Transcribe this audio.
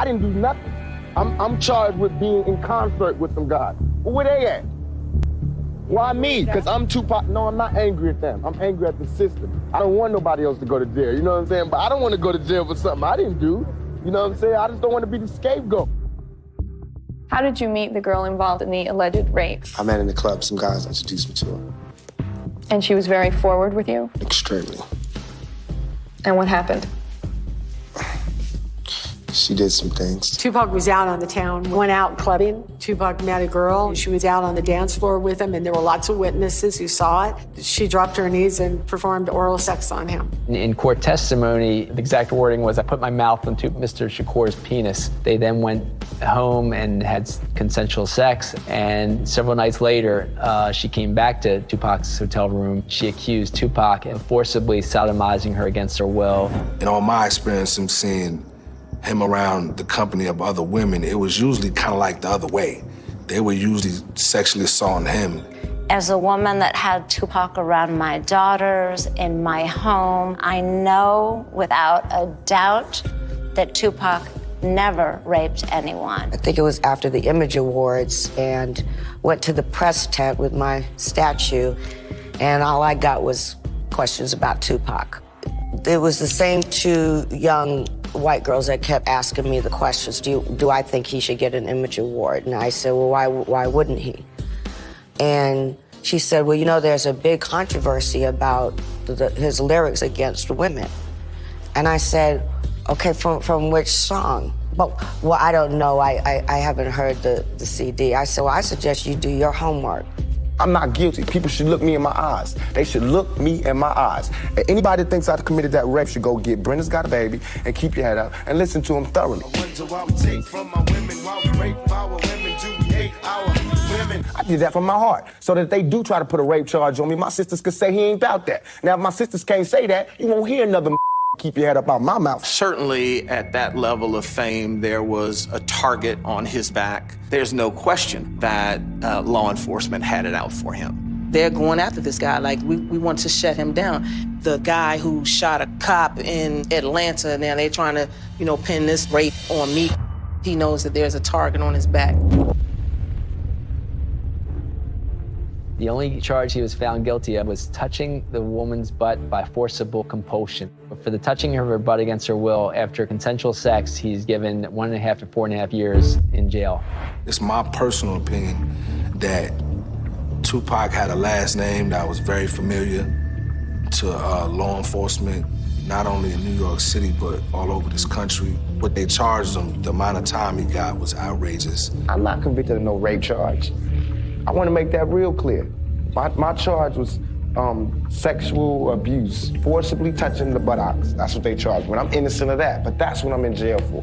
I didn't do nothing. I'm charged with being in concert with them guys. Well, where they at? Why me? Because I'm Tupac. No, I'm not angry at them. I'm angry at the system. I don't want nobody else to go to jail, you know what I'm saying? But I don't want to go to jail for something I didn't do. You know what I'm saying? I just don't want to be the scapegoat. How did you meet the girl involved in the alleged rape? I met in the club. Some guys introduced me to her. And she was very forward with you? Extremely. And what happened? She did some things. Tupac was out on the town, went out clubbing. Tupac met a girl. She was out on the dance floor with him, and there were lots of witnesses who saw it. She dropped to her knees and performed oral sex on him. In court testimony, the exact wording was, I put my mouth onto Mr. Shakur's penis. They then went home and had consensual sex, and several nights later, she came back to Tupac's hotel room. She accused Tupac of forcibly sodomizing her against her will. In all my experience, I'm seeing him around the company of other women, it was usually kind of like the other way. They were usually sexually assaulting him. As a woman that had Tupac around my daughters, in my home, I know without a doubt that Tupac never raped anyone. I think it was after the Image Awards, and went to the press tent with my statue, and all I got was questions about Tupac. It was the same two young white girls that kept asking me the questions, do I think he should get an Image Award? And I said, well, why wouldn't he? And she said, well, you know, there's a big controversy about his lyrics against women. And I said, okay, from which song? Well, I don't know, I haven't heard the CD. I said, well, I suggest you do your homework. I'm not guilty. People should look me in my eyes. They should look me in my eyes. And anybody that thinks I committed that rape should go get Brenda's Got a Baby and keep your head up and listen to him thoroughly. I did that from my heart, so that if they do try to put a rape charge on me, my sisters could say he ain't about that. Now, if my sisters can't say that, you won't hear another keep your head up out my mouth. Certainly, at that level of fame, there was a target on his back. There's no question that law enforcement had it out for him. They're going after this guy like we want to shut him down. The guy who shot a cop in Atlanta, now they're trying to, pin this rape on me. He knows that there's a target on his back. The only charge he was found guilty of was touching the woman's butt by forcible compulsion. For the touching of her butt against her will, after consensual sex, he's given 1.5 to 4.5 years in jail. It's my personal opinion that Tupac had a last name that was very familiar to law enforcement, not only in New York City, but all over this country. What they charged him, the amount of time he got was outrageous. I'm not convicted of no rape charge. I want to make that real clear. My charge was sexual abuse, forcibly touching the buttocks. That's what they charged me. I'm innocent of that, but that's what I'm in jail for.